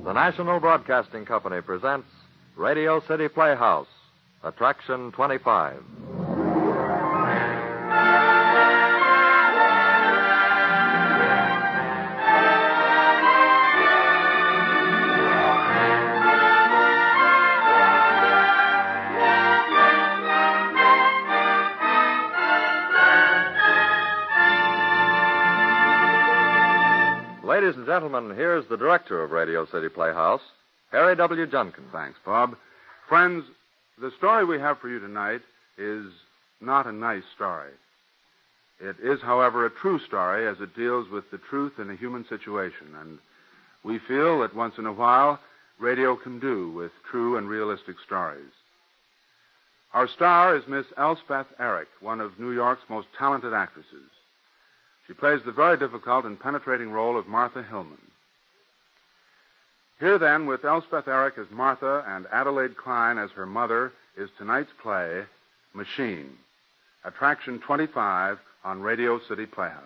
the National Broadcasting Company presents Radio City Playhouse, Attraction 25. Ladies and gentlemen, here's the director of Radio City Playhouse, Harry W. Junkin. Thanks, Bob. Friends, the story we have for you tonight is not a nice story. It is, however, a true story as it deals with the truth in a human situation, and we feel that once in a while, radio can do with true and realistic stories. Our star is Miss Elspeth Eric, one of New York's most talented actresses. She plays the very difficult and penetrating role of Martha Hillman. Here, then, with Elspeth Eric as Martha and Adelaide Klein as her mother, is tonight's play, Machine, Attraction 25 on Radio City Playhouse.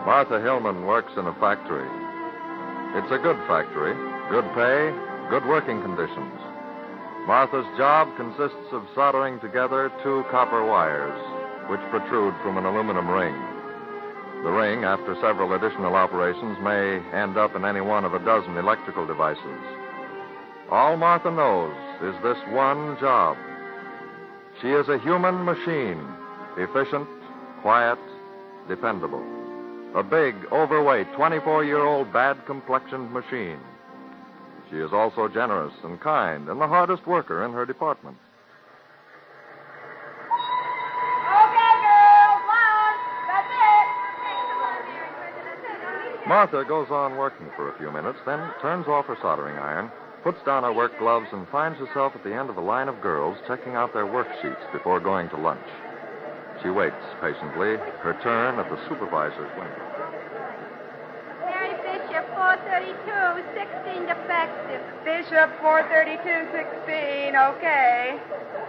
Martha Hillman works in a factory. It's a good factory, good pay, good working conditions. Martha's job consists of soldering together two copper wires, which protrude from an aluminum ring. The ring, after several additional operations, may end up in any one of a dozen electrical devices. All Martha knows is this one job. She is a human machine, efficient, quiet, dependable. A big, overweight, 24-year-old, bad-complexioned machine. She is also generous and kind and the hardest worker in her department. Okay, girls, loud. That's it. Martha goes on working for a few minutes, then turns off her soldering iron, puts down her work gloves, and finds herself at the end of a line of girls checking out their worksheets before going to lunch. She waits patiently, her turn at the supervisor's window. Mary Bishop, 432, 16 defective. Bishop, 432-16, okay.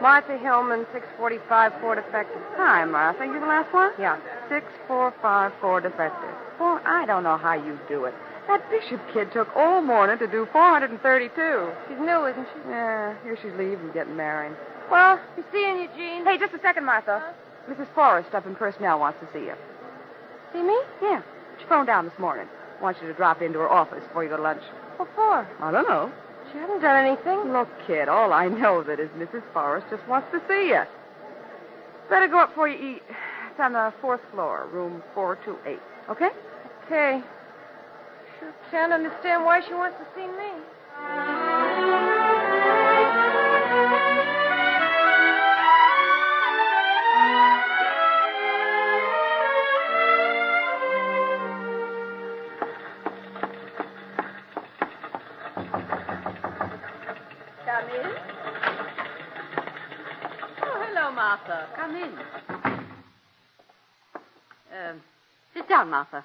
Martha Hillman, 645, 4 defective. Hi, Martha. You the last one? Yeah. 6454 defective. Well, I don't know how you do it. That Bishop kid took all morning to do 432. She's new, isn't she? Yeah, here she's leaving, getting married. Well, be seeing you, Jean. Hey, just a second, Martha. Mrs. Forrest up in personnel wants to see you. See me? Yeah. She phoned down this morning. Wants you to drop into her office before you go to lunch. What for? I don't know. She hasn't done anything. Look, kid, all I know that is Mrs. Forrest just wants to see you. Better go up before you eat. It's on the 4th floor, room 428. Okay? Okay. Sure can't understand why she wants to see me. Come in. Oh, hello, Martha. Come in. Sit down, Martha.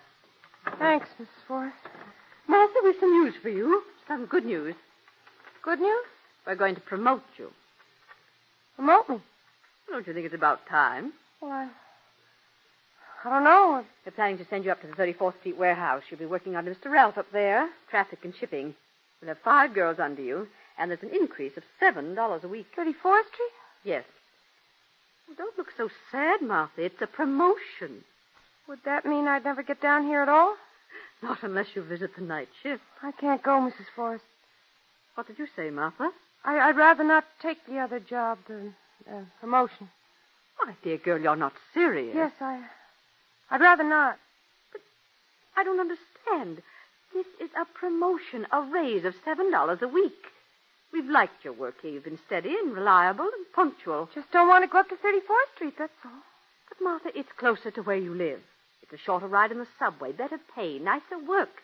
Thanks, Mrs. Forrest. Martha, we've some news for you. Some good news. Good news? We're going to promote you. Promote me. Don't you think it's about time? Well, I don't know. We're planning to send you up to the 34th Street warehouse. You'll be working under Mr. Ralph up there, traffic and shipping. We'll have 5 girls under you, and there's an increase of $7 a week. 34th Street? Yes. Well, don't look so sad, Martha. It's a promotion. Would that mean I'd never get down here at all? Not unless you visit the night shift. I can't go, Mrs. Forrest. What did you say, Martha? I'd rather not take the other job, the promotion. My dear girl, you're not serious. Yes, I'd rather not. But I don't understand. This is a promotion, a raise of $7 a week. We've liked your work here. You've been steady and reliable and punctual. Just don't want to go up to 34th Street, that's all. But, Martha, it's closer to where you live. It's a shorter ride in the subway, better pay, nicer work.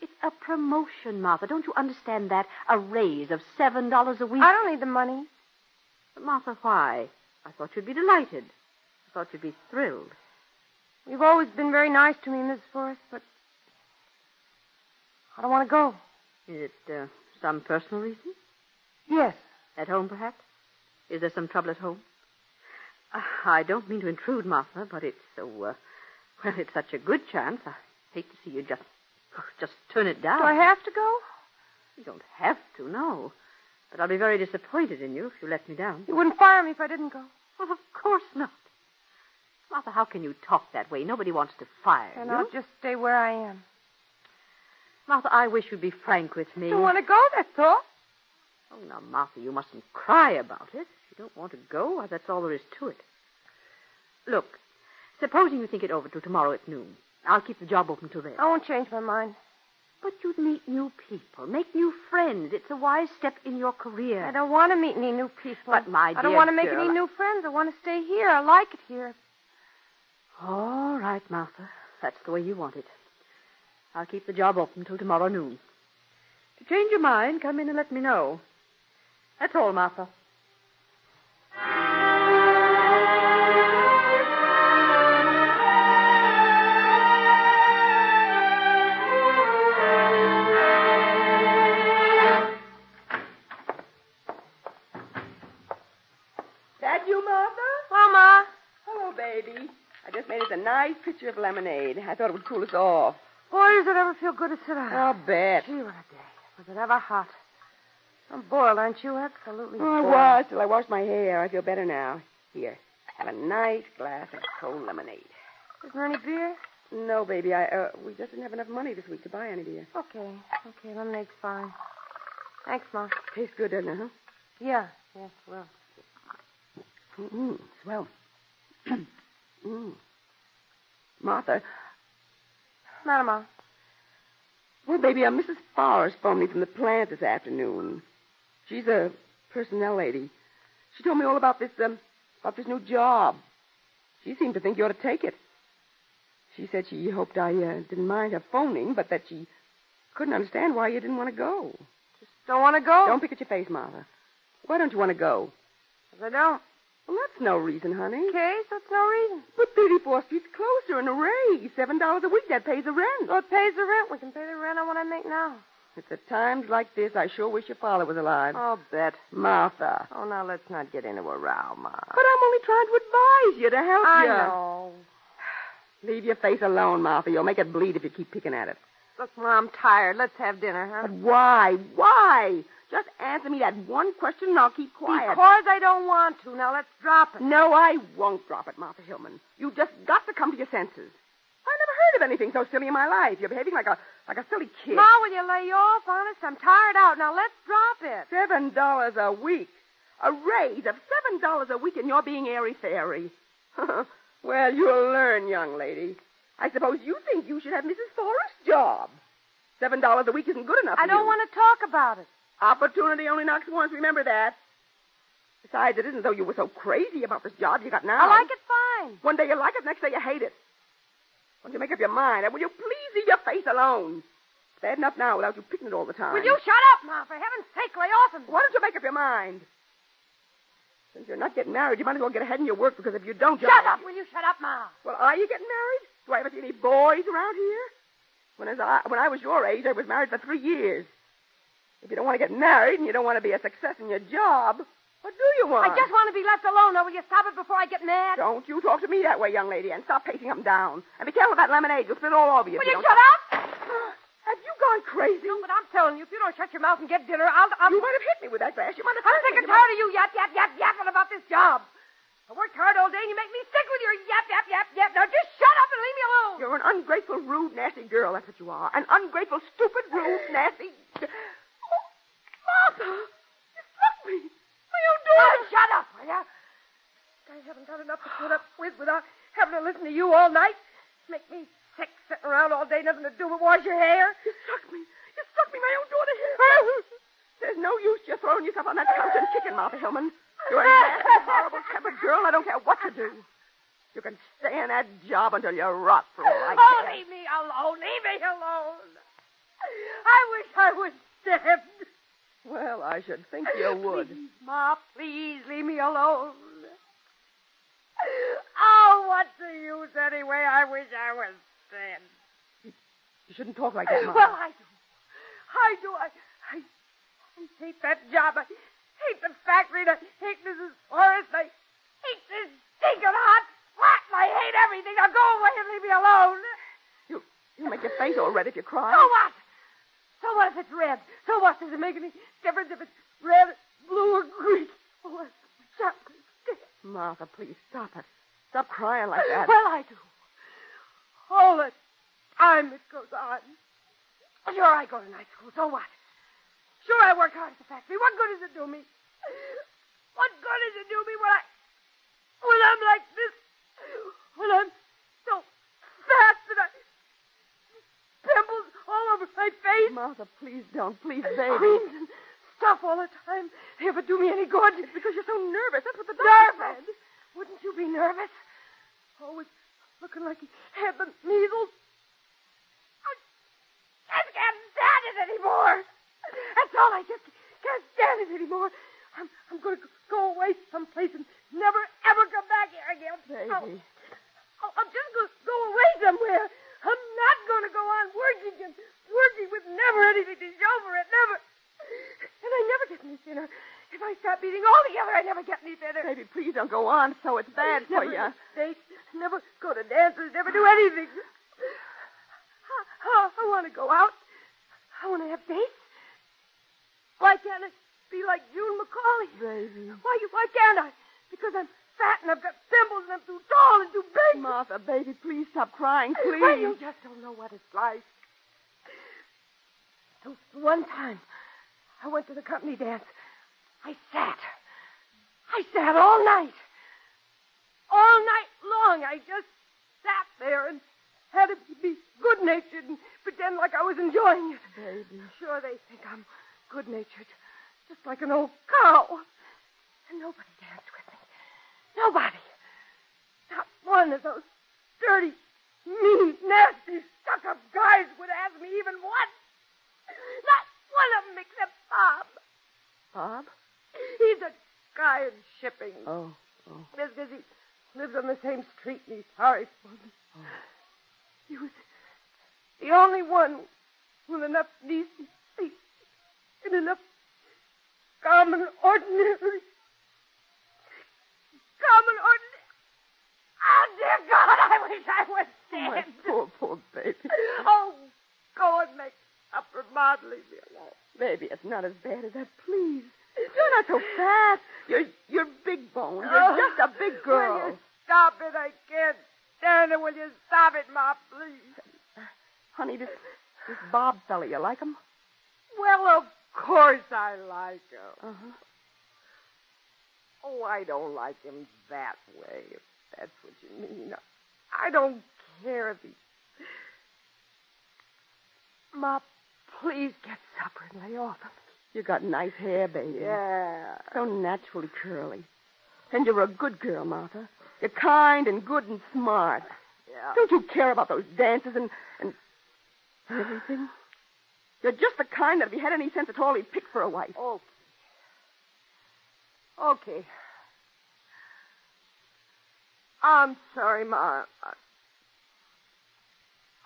It's a promotion, Martha. Don't you understand that? A raise of $7 a week. I don't need the money. But, Martha, why? I thought you'd be delighted. I thought you'd be thrilled. You've always been very nice to me, Miss Forrest, but I don't want to go. Is it some personal reason? Yes. At home, perhaps? Is there some trouble at home? I don't mean to intrude, Martha, but it's so, it's such a good chance. I hate to see you just turn it down. Do I have to go? You don't have to, no. But I'll be very disappointed in you if you let me down. You wouldn't fire me if I didn't go. Well, of course not. Martha, how can you talk that way? Nobody wants to fire And you. I'll just stay where I am. Martha, I wish you'd be frank with me. I don't want to go, that's all. Oh, now, Martha, you mustn't cry about it. If you don't want to go, well, that's all there is to it. Look, supposing you think it over till tomorrow at noon. I'll keep the job open till then. I won't change my mind. But you'd meet new people, make new friends. It's a wise step in your career. I don't want to meet any new people. But, my dear I don't want to make girl, any new friends. I want to stay here. I like it here. All right, Martha. That's the way you want it. I'll keep the job open till tomorrow noon. To change your mind, come in and let me know. That's all, Martha. That you, Martha? Well, Ma. Hello, baby. I just made us a nice pitcher of lemonade. I thought it would cool us off. Boy, does it ever feel good to sit down. I'll bet. Gee, what a day. Was it ever hot? I'm boiled, aren't you? Absolutely Oh, I boiled. was till I washed my hair. I feel better now. Here, have a nice glass of cold lemonade. Is there any beer? No, baby. We just didn't have enough money this week to buy any beer. Okay, lemonade's fine. Thanks, Ma. Tastes good, doesn't it, huh? Yeah, well. Swell. Martha. Matter, Ma. Well, baby, Mrs. Forrest phoned me from the plant this afternoon. She's a personnel lady. She told me all about this new job. She seemed to think you ought to take it. She said she hoped I didn't mind her phoning, but that she couldn't understand why you didn't want to go. Just don't want to go? Don't pick at your face, Martha. Why don't you want to go? 'Cause I don't. Well, that's no reason, honey. Okay, so it's no reason. But 34th Street's closer and a raise. $7 a week, that pays the rent. So it pays the rent. We can pay the rent on what I make now. It's at times like this I sure wish your father was alive. I'll bet. Martha. Oh, now let's not get into a row, Ma. But I'm only trying to advise you to help you. I know. Leave your face alone, Martha. You'll make it bleed if you keep picking at it. Look, Ma, I'm tired. Let's have dinner, huh? But why? Why? Just answer me that one question and I'll keep quiet. Because I don't want to. Now let's drop it. No, I won't drop it, Martha Hillman. You just got to come to your senses. I never heard of anything so silly in my life. You're behaving like a silly kid. Ma, will you lay off? Honest, I'm tired out. Now let's drop it. $7 a week. A raise of $7 a week and you're being airy-fairy. Well, you'll learn, young lady. I suppose you think you should have Mrs. Forrest's job. $7 a week isn't good enough for I don't you. want to talk about it. Opportunity only knocks once. Remember that. Besides, it isn't as though you were so crazy about this job you got now. I like it fine. One day you like it, next day you hate it. Once you make up your mind, and will you please leave your face alone? It's bad enough now without you picking it all the time. Will you shut up, Ma? For heaven's sake, lay off of me. Why don't you make up your mind? Since you're not getting married, you might as well get ahead in your work, because if you don't... Shut up. Will you shut up, Ma? Well, are you getting married? Do I ever see any boys around here? When I was your age, I was married for 3 years. If you don't want to get married and you don't want to be a success in your job, what do you want? I just want to be left alone. Now, will you stop it before I get mad? Don't you talk to me that way, young lady, and stop pacing up and down. And be careful of that lemonade. You'll spill all over you. Will you shut up? Have you gone crazy? No, but I'm telling you, if you don't shut your mouth and get dinner, I'll... You might have hit me with that glass. You might have... I'm sick and tired of you yapping about this job. I worked hard all day, and you make me sick with your yap. Now just shut up and leave me alone. You're an ungrateful, rude, nasty girl. That's what you are. An ungrateful, stupid, rude, nasty... Oh, Martha! You struck me. My own daughter. Oh, shut up, will ya? I haven't got enough to put up with without having to listen to you all night. Make me sick sitting around all day, nothing to do but wash your hair. You struck me. My own daughter here. There's no use just throwing yourself on that couch and kicking, Martha Hillman. You're a nasty, horrible tempered girl. I don't care what you do. You can stay in that job until you rot for all I care. Leave me alone. Leave me alone. I wish I was dead. Well, I should think you would. Please, Ma, please leave me alone. Oh, what's the use anyway? I wish I was dead. You shouldn't talk like that, Martha. Well, I I do. I hate that job. I hate the factory. And I hate Mrs. Forrest. I hate this stinking hot flat. And I hate everything. Now go away and leave me alone. You make your face all red if you cry. So what? So what if it's red? So what? Does it make any difference if it's red, blue, or green? Oh, Martha, please stop it. Stop crying like that. Well, I do. All the time it goes on. Sure, I go to night school. So what? Sure, I work hard at the factory. What good does it do me? What good does it do me when I'm like this? When I'm so fat that I... pimples all over my face. Martha, please don't. Please, baby. Creams and stuff all the time. They ever do me any good? It's because you're so nervous. That's what the doctor Nervous? said. Wouldn't you be nervous? Always looking like he had the measles. I just can't stand it anymore. That's all. I just can't stand it anymore. I'm going to go away someplace and never, ever come back here again. Baby. I'm just going to go away somewhere. I'm not going to go on working with never anything to show for it. Never. And I never get any thinner. If I stop eating altogether, I never get any thinner. Baby, please don't go on so it's bad for you. Dates, never go to dances, never do anything. I want to go out. I want to have dates. Why can't it be like June McCauley? Baby. Why can't I? Because I'm fat and I've got pimples and I'm too tall and too big. Martha, baby, please stop crying, please. Well, you just don't know what it's like. So one time, I went to the company dance. I sat all night. All night long, I just sat there and had to be good-natured and pretend like I was enjoying it. Baby. Sure, they think I'm good-natured, just like an old cow. And nobody danced with me. Nobody. Not one of those dirty, mean, nasty, stuck-up guys would ask me even once. Not one of them except Bob. Bob? He's a guy in shipping. Oh. Just because he lives on the same street and he's sorry for me. Oh. He was the only one with enough decency and enough common ordinary. Oh, dear God, I wish I was dead. My poor baby. Oh, go and make up for Maud, leave me alone. Baby, it's not as bad as that, please. You're not so fat. You're big boned. You're just a big girl. Will you stop it? I can't stand it. Will you stop it, Ma, please? Honey, this Bob fella, you like him? Well, of course I like him. Uh-huh. Oh, I don't like him that way, if that's what you mean. I don't care if he... Ma, please get supper and lay off him. You got nice hair, baby. Yeah. So naturally curly. And you're a good girl, Martha. You're kind and good and smart. Yeah. Don't you care about those dances and everything? You're just the kind that if he had any sense at all, he'd pick for a wife. Okay. I'm sorry, Ma.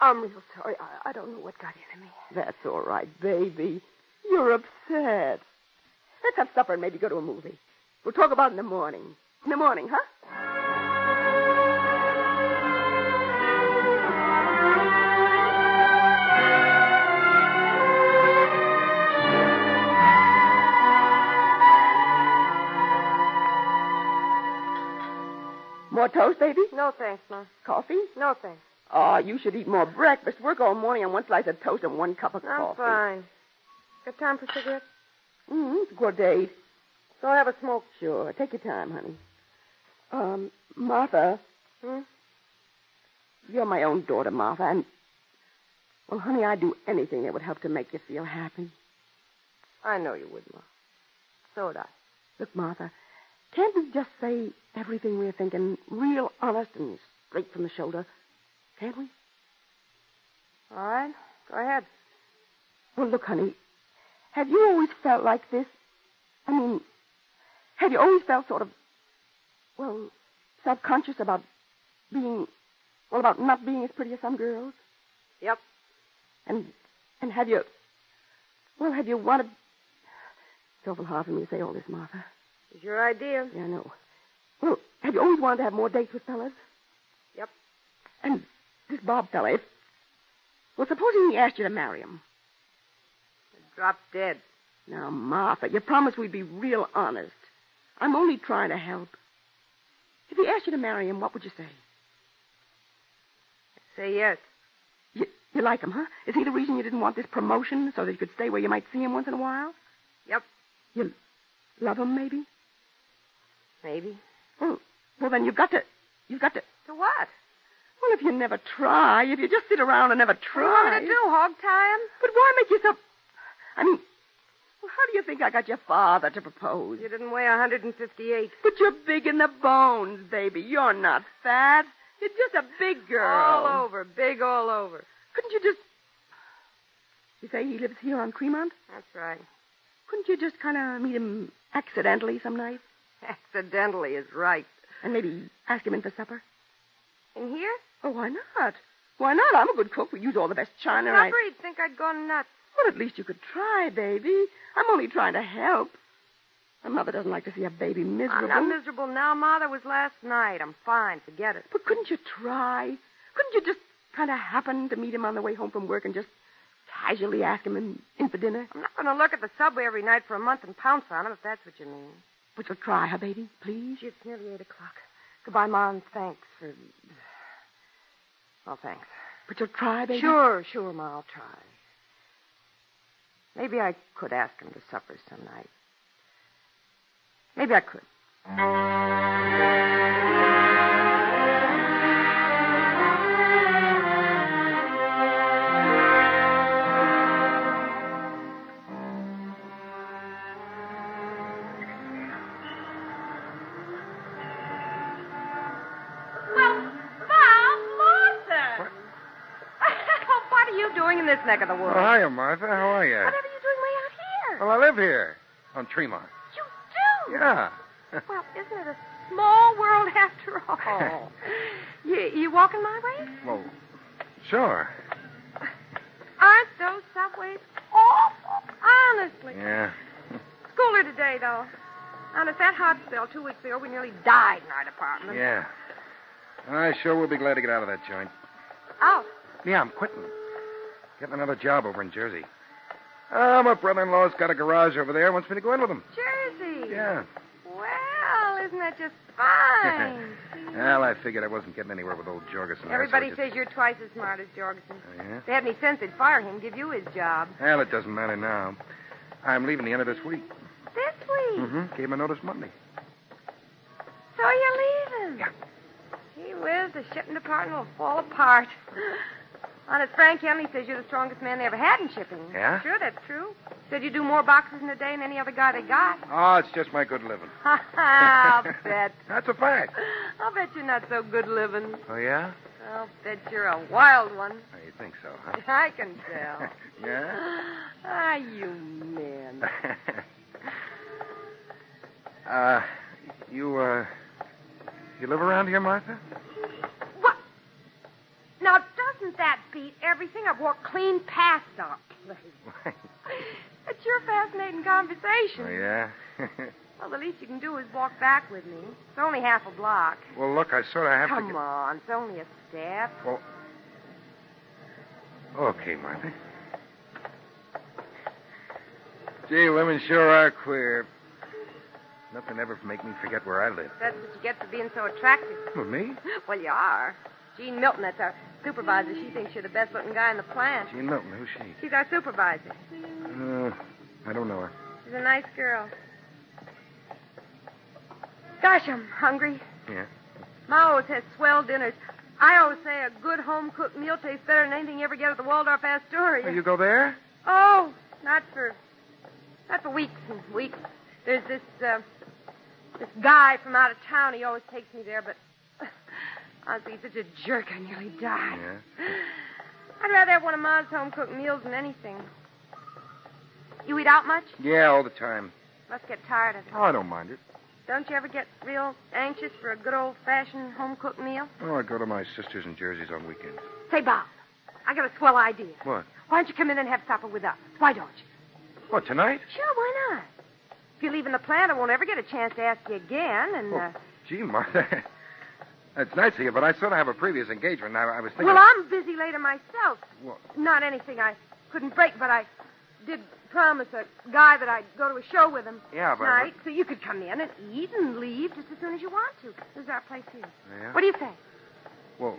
I'm real sorry. I don't know what got into me. That's all right, baby. You're upset. Let's have supper and maybe go to a movie. We'll talk about it in the morning. In the morning, huh? More toast, baby? No, thanks, Ma. Coffee? No, thanks. Oh, you should eat more breakfast. Work all morning on one slice of toast and one cup of coffee. I'm fine. Got time for cigarettes? It's a good day. So I'll have a smoke. Sure. Take your time, honey. Martha. You're my own daughter, Martha, and... Well, honey, I'd do anything that would help to make you feel happy. I know you would, Ma. So would I. Look, Martha, can't we just say everything we're thinking real honest and straight from the shoulder? Can't we? All right. Go ahead. Well, look, honey, have you always felt like this? I mean, have you always felt sort of, well, self-conscious about about not being as pretty as some girls? Yep. And have you, Well, have you wanted... It's awful hard for me to say all this, Martha. It's your idea. Yeah, I know. Well, have you always wanted to have more dates with fellas? Yep. And this Bob fella, well, supposing he asked you to marry him. Drop dead. Now, Martha, you promised we'd be real honest. I'm only trying to help. If he asked you to marry him, what would you say? Say yes. You like him, huh? Is he the reason you didn't want this promotion, so that you could stay where you might see him once in a while? Yep. You love him, maybe? Maybe. Well, then you've got to... To what? Well, if you never try, if you just sit around and never try... What do you want me to do, hog tie him? But why make yourself... I mean, well, how do you think I got your father to propose? You didn't weigh 158. But you're big in the bones, baby. You're not fat. You're just a big girl. All over. Big all over. Couldn't you just... You say he lives here on Cremont? That's right. Couldn't you just kind of meet him accidentally some night? Accidentally is right. And maybe ask him in for supper? In here? Oh, why not? Why not? I'm a good cook. We use all the best china. Supper, he'd think I'd gone nuts. Well, at least you could try, baby. I'm only trying to help. My mother doesn't like to see a baby miserable. I'm not miserable now, Ma. That was last night. I'm fine. Forget it. But couldn't you try? Couldn't you just kind of happen to meet him on the way home from work and just casually ask him in for dinner? I'm not going to look at the subway every night for a month and pounce on him, if that's what you mean. But you'll try, huh, baby? Please? Gee, it's nearly 8 o'clock. Goodbye, Ma, and thanks for... Well, thanks. But you'll try, baby? Sure, Ma, I'll try. Maybe I could ask him to supper some night. Maybe I could. In this neck of the woods. Oh, hiya, Martha. How are you? Whatever are you doing way out here? Well, I live here on Tremont. You do? Yeah. Well, isn't it a small world after all? you walking my way? Well, sure. Aren't those subways awful? Honestly. Yeah. Schooler today, though. Honest, that hot spell 2 weeks ago, we nearly died in our department. Yeah. I sure will be glad to get out of that joint. Out? Yeah, I'm quitting. Getting another job over in Jersey. My brother-in-law's got a garage over there. Wants me to go in with him. Jersey? Yeah. Well, isn't that just fine? Well, I figured I wasn't getting anywhere with old Jorgensen. Everybody says you're twice as smart as Jorgensen. Oh, yeah? If they had any sense, they'd fire him, give you his job. Well, it doesn't matter now. I'm leaving the end of this week. This week? Mm-hmm. Gave my notice Monday. So you're leaving? Yeah. Gee whiz, the shipping department will fall apart. Honest, Frank Henley says you're the strongest man they ever had in shipping. Yeah? Sure, that's true. Said you do more boxes in a day than any other guy they got. Oh, it's just my good living. I'll bet. That's a fact. I'll bet you're not so good living. Oh, yeah? I'll bet you're a wild one. Oh, you think so, huh? I can tell. Yeah? Ah, you men. You live around here, Martha? What? Now, doesn't that beat everything? I've walked clean past our place. It's your fascinating conversation. Oh, yeah? Well, the least you can do is walk back with me. It's only half a block. Well, look, I sort of have Come to... on, it's only a step. Well, okay, Martha. Gee, women sure are queer. Nothing ever make me forget where I live. That's what you get for being so attractive. Well, me? Well, you are. Jean Milton, that's our supervisor. She thinks you're the best-looking guy in the plant. Jean Milton, who's she? She's our supervisor. I don't know her. She's a nice girl. Gosh, I'm hungry. Yeah? Ma always has swell dinners. I always say a good home-cooked meal tastes better than anything you ever get at the Waldorf Astoria. Oh, you go there? Oh, not for weeks and weeks. There's this guy from out of town. He always takes me there, but honestly, he's such a jerk, I nearly died. Yeah? I'd rather have one of Ma's home-cooked meals than anything. You eat out much? Yeah, all the time. Must get tired of it. Oh, I don't mind it. Don't you ever get real anxious for a good old-fashioned home-cooked meal? Oh, I go to my sister's in Jersey's on weekends. Say, Bob, I got a swell idea. What? Why don't you come in and have supper with us? Why don't you? What, tonight? Sure, why not? If you leave in the plant, I won't ever get a chance to ask you again, and, Gee, Martha. That's nice of you, but I sort of have a previous engagement. I was thinking... Well, I'm busy later myself. What? Not anything I couldn't break, but I did promise a guy that I'd go to a show with him tonight, so you could come in and eat and leave just as soon as you want to. This is our place here. Yeah? What do you say? Well,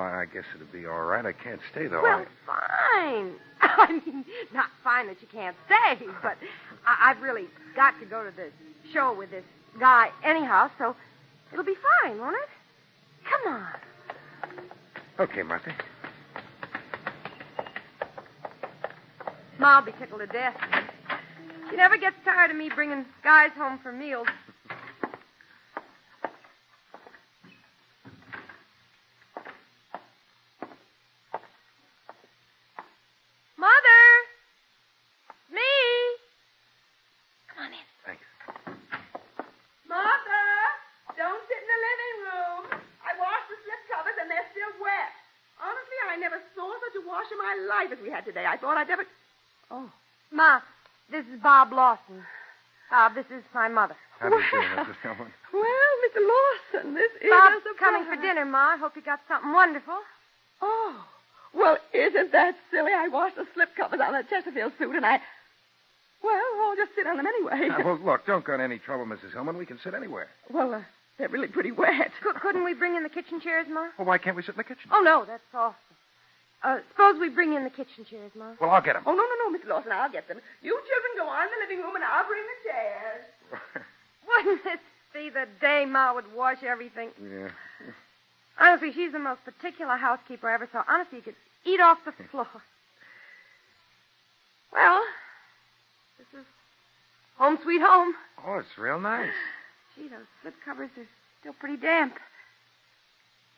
I guess it'd be all right. I can't stay, though. Well, fine. I mean, not fine that you can't stay, but I've really got to go to the show with this guy anyhow, so it'll be fine, won't it? Come on. Okay, Martha. Ma'll be tickled to death. She never gets tired of me bringing guys home for meals. Mother! Me! Come on in. Thanks. Martha, don't sit in the living room. I washed the slip covers and they're still wet. Honestly, I never saw such a wash in my life as we had today. I thought I'd never... Oh. Ma, this is Bob Lawson. Bob, this is my mother. How do you do, Mrs. Hillman? Well, Mr. Lawson, this is Bob's a surprise. coming for dinner, Ma. I hope you got something wonderful. Oh. Well, isn't that silly? I washed the slip covers on a Chesterfield suit and I... Well, I'll just sit on them anyway. Well, look, don't go into any trouble, Mrs. Hillman. We can sit anywhere. Well, they're really pretty wet. Couldn't we bring in the kitchen chairs, Ma? Well, why can't we sit in the kitchen? Oh, no, that's awful. Suppose we bring in the kitchen chairs, Ma. Well, I'll get them. Oh, no, Mr. Lawson, I'll get them. You children go on in the living room and I'll bring the chairs. Wouldn't this be the day Ma would wash everything? Yeah. Honestly, she's the most particular housekeeper I ever saw. Honestly, you could eat off the floor. Well, this is home sweet home. Oh, it's real nice. Gee, those slip covers are still pretty damp.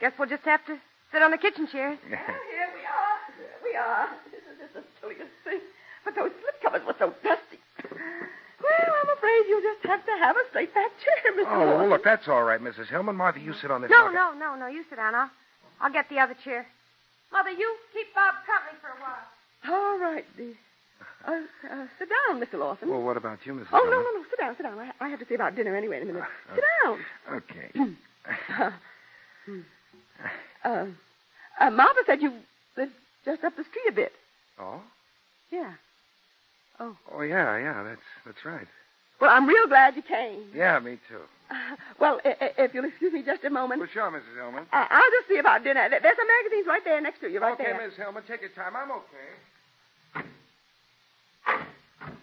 Guess we'll just have to sit on the kitchen chairs. Here we are. This is just the silliest thing. But those slip covers were so dusty. Well, I'm afraid you'll just have to have a straight back chair, Mr. Oh, well, Lawson. look, that's all right, Mrs. Hillman. Martha, you sit on this No, bucket. no. You sit down. I'll get the other chair. Mother, you keep Bob company for a while. All right, dear. Sit down, Mr. Lawson. Well, what about you, Mrs. Oh, Hillman? no. Sit down. I have to see about dinner anyway in a minute. Sit down. Okay. Martha said you lived just up the street a bit. Oh? Yeah. Oh. Oh, yeah, that's right. Well, I'm real glad you came. Yeah, me too. Well, if you'll excuse me just a moment. Well, sure, Mrs. Hillman. I'll just see about dinner. There's some magazines right there next to you, right there. Okay, Miss Hillman, take your time. I'm okay.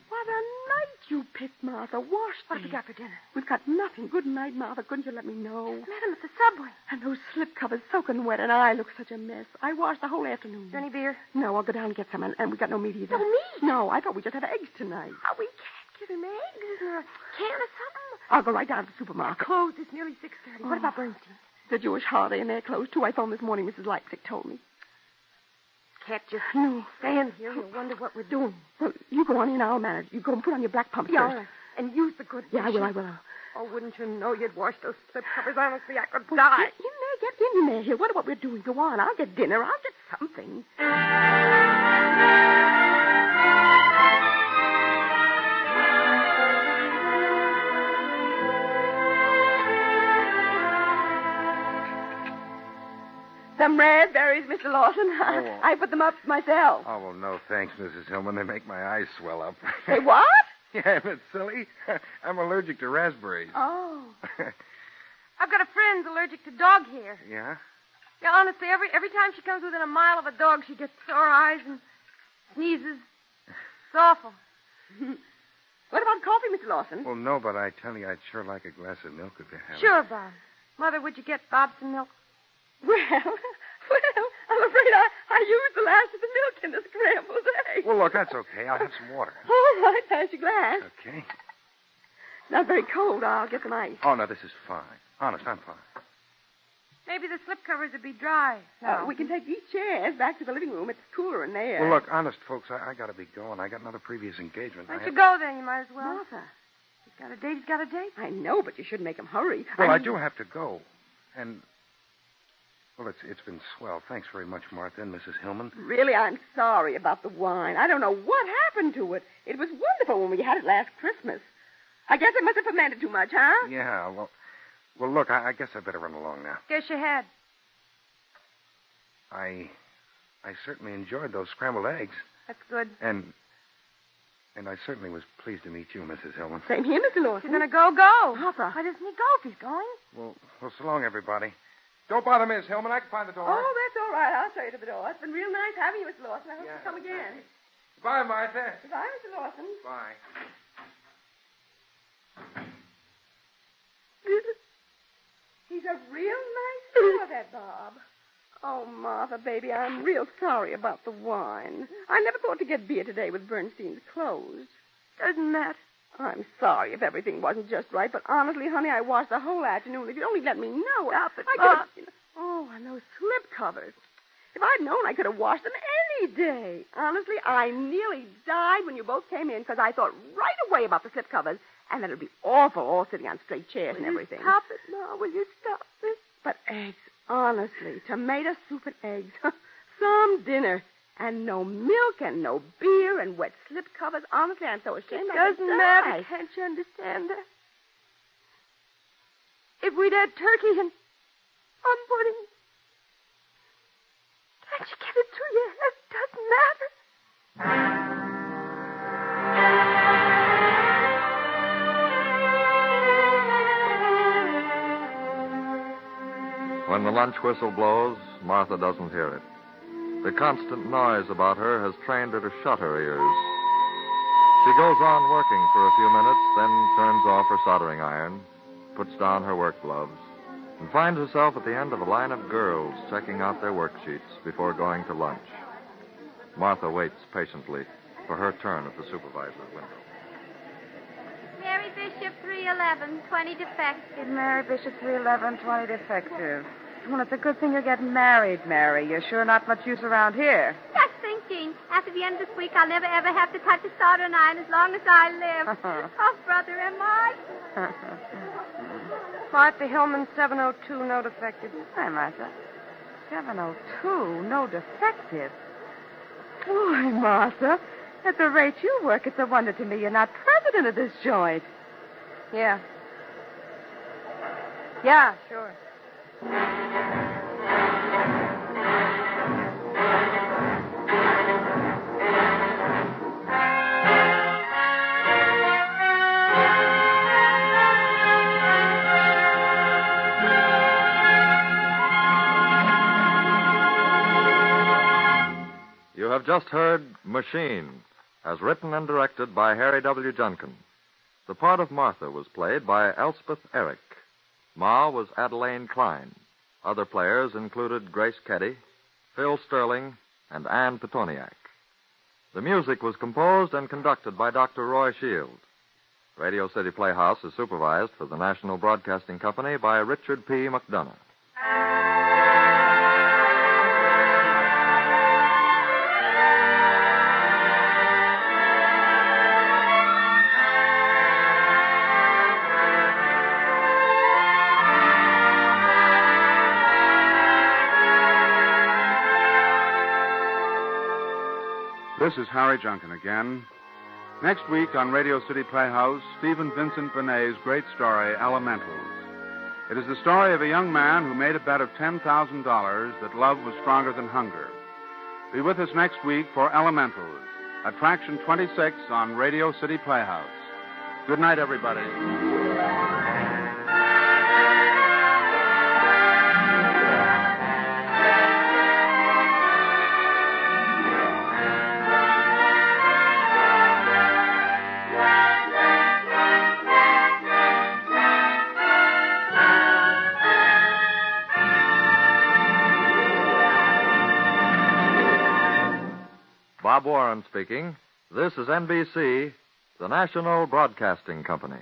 What a night you picked, Martha. Wash What have we got for dinner? We've got nothing. Good night, Martha. Couldn't you let me know? Met him at the subway. And those slip covers soaking wet, and I look such a mess. I washed the whole afternoon. Is there any beer? No, I'll go down and get some, and we got no meat either. No meat? No, I thought we just had eggs tonight. Oh, we can't give him eggs. Isn't there a can or something? I'll go right down to the supermarket. Closed. It's nearly 6:30. What about Bernstein? The Jewish holiday, and they're closed, too. I phoned this morning. Mrs. Leipzig told me. Can't just stand here and wonder what we're doing. Well, you go on in, I'll manage. You go and put on your black pumps Yeah, first. all right. And use the good Yeah, I dishes. will. Oh, wouldn't you know you'd wash those slip covers? Honestly, I could die. Get in there. Here, what we're doing. Go on. I'll get dinner. I'll get something. Some raspberries, Mr. Lawson. Oh. I put them up myself. Oh, well, no thanks, Mrs. Hillman. They make my eyes swell up. Say what? Yeah, isn't it silly? I'm allergic to raspberries. Oh. I've got a friend allergic to dog hair. Yeah? Yeah, honestly, every time she comes within a mile of a dog, she gets sore eyes and sneezes. It's awful. What about coffee, Mr. Lawson? Well, no, but I tell you, I'd sure like a glass of milk if you have it. Sure, Bob. Mother, would you get Bob some milk? Well, I'm afraid I used the last of the milk in the scrambled eggs. Well, look, that's okay. I'll have some water. All right, pass your glass. Okay. Not very cold. I'll get some ice. Oh, no, this is fine. Honest, I'm fine. Maybe the slip covers would be dry. No. We can take these chairs back to the living room. It's cooler in there. Well, look, honest, folks, I got to be going. I got another previous engagement. Why don't you go then? You might as well. Martha. He's got a date. He's got a date. I know, but you shouldn't make him hurry. Well, I do have to go. And... Well, it's been swell. Thanks very much, Martha and Mrs. Hillman. Really, I'm sorry about the wine. I don't know what happened to it. It was wonderful when we had it last Christmas. I guess I must have fermented too much, huh? Yeah, well, look, I guess I better run along now. Guess you had. I certainly enjoyed those scrambled eggs. That's good. And I certainly was pleased to meet you, Mrs. Hillman. Same here, Mr. Lawson. She's going to go. Papa. Why doesn't he go if he's going? Well, so long, everybody. Don't bother Miss Hillman. I can find the door. Oh, that's all right. I'll show you to the door. It's been real nice having you, Mr. Lawson. I hope you'll come again. Bye, Martha. Goodbye, Mr. Lawson. Bye. He's a real nice fellow, that Bob. Oh, Martha, baby, I'm real sorry about the wine. I never thought to get beer today with Bernstein's closed. Doesn't matter. I'm sorry if everything wasn't just right, but honestly, honey, I washed the whole afternoon. If you'd only let me know. Stop it, I Bob. Oh, and those slip covers. If I'd known, I could have washed them any day. Honestly, I nearly died when you both came in because I thought right away about the slip covers and that it would be awful all sitting on straight chairs and everything. Stop it, Ma. Will you stop this? But eggs, honestly, tomato soup and eggs. Some dinner. And no milk and no beer and wet slip covers. Honestly, I'm so ashamed. It doesn't matter. Can't you understand that? If we'd had turkey and pudding, can't you get it through your head? It doesn't matter. When the lunch whistle blows, Martha doesn't hear it. The constant noise about her has trained her to shut her ears. She goes on working for a few minutes, then turns off her soldering iron, puts down her work gloves, and finds herself at the end of a line of girls checking out their worksheets before going to lunch. Martha waits patiently for her turn at the supervisor's window. Mary Bishop, 311, 20 defective. Mary Bishop, 311, 20 defective. Well, it's a good thing you're getting married, Mary. You're sure not much use around here. Just thinking, after the end of this week, I'll never, ever have to touch a soldering iron as long as I live. Oh, brother, am I? Martha Hillman, 702, no defective. Hi, Martha. 702, no defective. Boy, Martha, at the rate you work, it's a wonder to me you're not president of this joint. Yeah. Yeah, sure. You have just heard Machine, as written and directed by Harry W. Junkin. The part of Martha was played by Elspeth Eric. Ma was Adelaine Klein. Other players included Grace Keddy, Phil Sterling, and Ann Petoniak. The music was composed and conducted by Dr. Roy Shield. Radio City Playhouse is supervised for the National Broadcasting Company by Richard P. McDonough. This is Harry Junkin again. Next week on Radio City Playhouse, Stephen Vincent Benet's great story, Elementals. It is the story of a young man who made a bet of $10,000 that love was stronger than hunger. Be with us next week for Elementals, Attraction 26 on Radio City Playhouse. Good night, everybody. Bob Warren speaking. This is NBC, the National Broadcasting Company.